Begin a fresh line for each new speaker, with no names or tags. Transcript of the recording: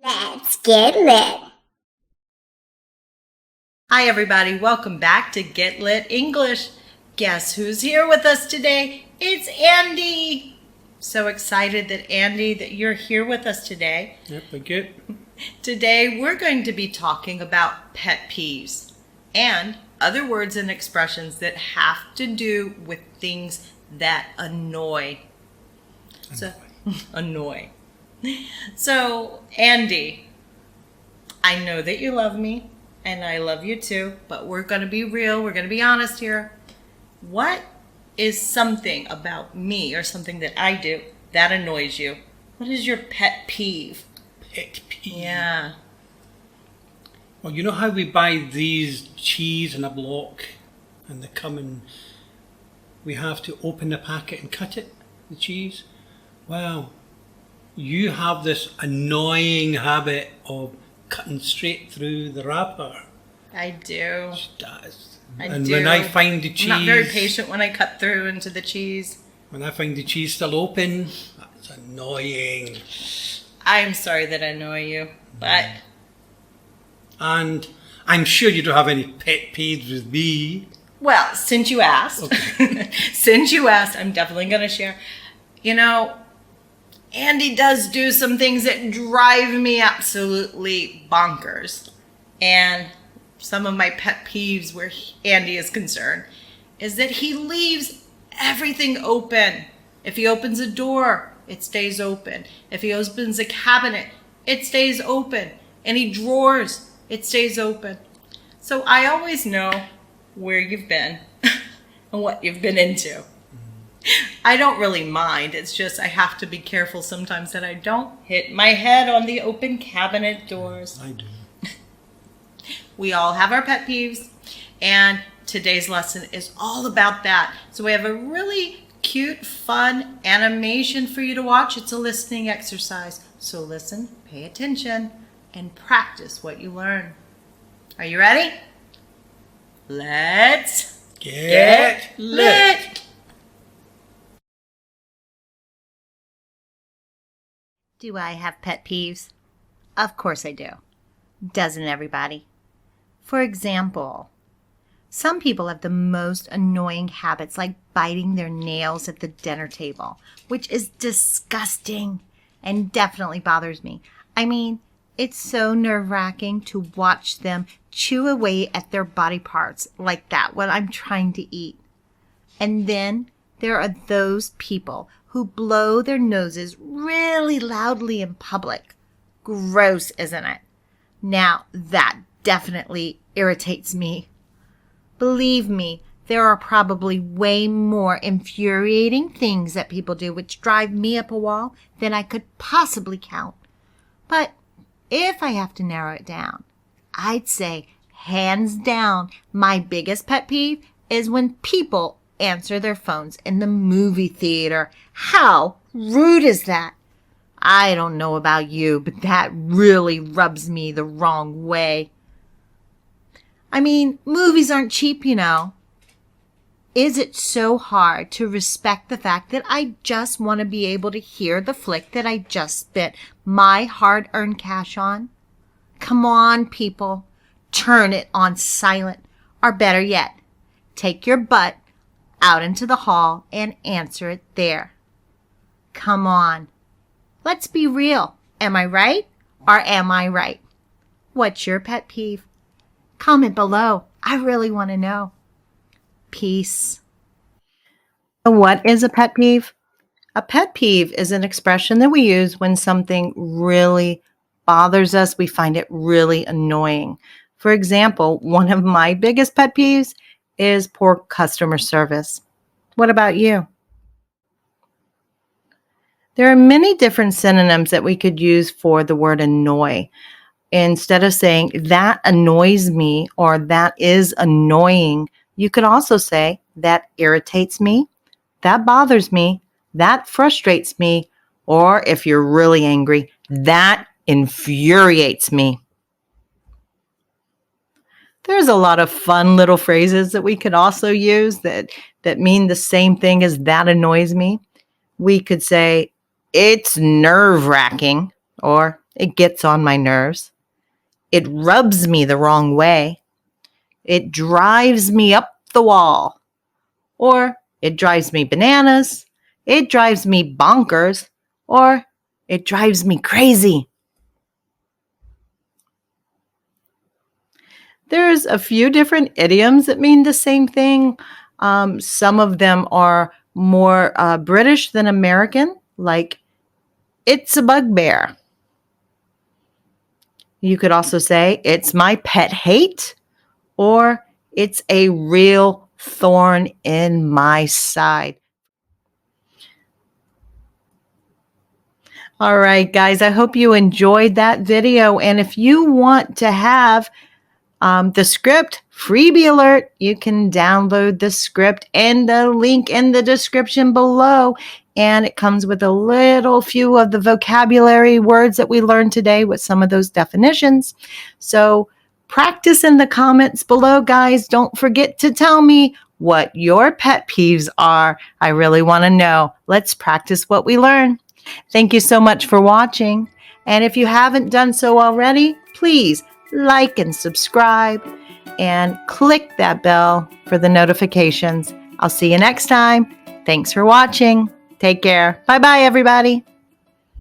Let's get lit.
Hi everybody, welcome back to Get Lit English. Guess who's here with us today? It's Andy. So excited that you're here with us today.
Yep, I get.
Today we're going to be talking about pet peeves and other words and expressions that have to do with things that annoy. Annoy. So, Andy, I know that you love me, and I love you too, but we're going to be real, we're going to be honest here. What is something about me or something that I do that annoys you? What is your pet peeve?
Pet peeve.
Yeah.
Well, you know how we buy these cheese in a block and they come and we have to open the packet and cut it, the cheese? Well, you have this annoying habit of cutting straight through the wrapper.
I do.
She does.
I do.
When I find the cheese...
I'm not very patient when I cut through into the cheese.
When I find the cheese still open, that's annoying.
I'm sorry that I annoy you, but...
And I'm sure you don't have any pet peeves with me.
Well, since you asked,
Okay.
I'm definitely going to share. You know, Andy does do some things that drive me absolutely bonkers. And some of my pet peeves where Andy is concerned is that he leaves everything open. If he opens a door, it stays open. If he opens a cabinet, it stays open. Any drawers, it stays open. So I always know where you've been and what you've been into. I don't really mind. It's just I have to be careful sometimes that I don't hit my head on the open cabinet doors.
I do.
We all have our pet peeves, and today's lesson is all about that. So we have a really cute, fun animation for you to watch. It's a listening exercise. So listen, pay attention, and practice what you learn. Are you ready? Let's
Get lit.
Do I have pet peeves? Of course I do. Doesn't everybody? For example, some people have the most annoying habits like biting their nails at the dinner table, which is disgusting and definitely bothers me. I mean, it's so nerve-wracking to watch them chew away at their body parts like that when I'm trying to eat. And then there are those people who blow their noses really loudly in public. Gross, isn't it? Now, that definitely irritates me. Believe me, there are probably way more infuriating things that people do which drive me up a wall than I could possibly count. But if I have to narrow it down, I'd say, hands down, my biggest pet peeve is when people answer their phones in the movie theater. How rude is that? I don't know about you, but that really rubs me the wrong way. I mean, movies aren't cheap, you know. Is it so hard to respect the fact that I just want to be able to hear the flick that I just spent my hard-earned cash on? Come on, people. Turn it on silent. Or better yet, take your butt out into the hall and answer it there. Come on. Let's be real. Am I right or am I right? What's your pet peeve? Comment below. I really want to know. Peace. What is a pet peeve? A pet peeve is an expression that we use when something really bothers us. We find it really annoying. For example, one of my biggest pet peeves is poor customer service. What about you? There are many different synonyms that we could use for the word annoy. Instead of saying that annoys me or that is annoying, you could also say that irritates me, that bothers me, that frustrates me, or if you're really angry, that infuriates me. There's a lot of fun little phrases that we could also use that mean the same thing as that annoys me. We could say, it's nerve-wracking, or it gets on my nerves. It rubs me the wrong way. It drives me up the wall. Or it drives me bananas. It drives me bonkers. Or it drives me crazy. There's a few different idioms that mean the same thing. Some of them are more British than American, like it's a bugbear. You could also say it's my pet hate, or it's a real thorn in my side. All right, guys, I hope you enjoyed that video. And if you want to have the script freebie alert, you can download the script and the link in the description below. And it comes with a little few of the vocabulary words that we learned today with some of those definitions. So practice in the comments below, guys. Don't forget to tell me what your pet peeves are. I really want to know. Let's practice what we learn. Thank you so much for watching. And if you haven't done so already, please like and subscribe and click that bell for the notifications. I'll see you next time. Thanks for watching. Take care. Bye-bye, everybody.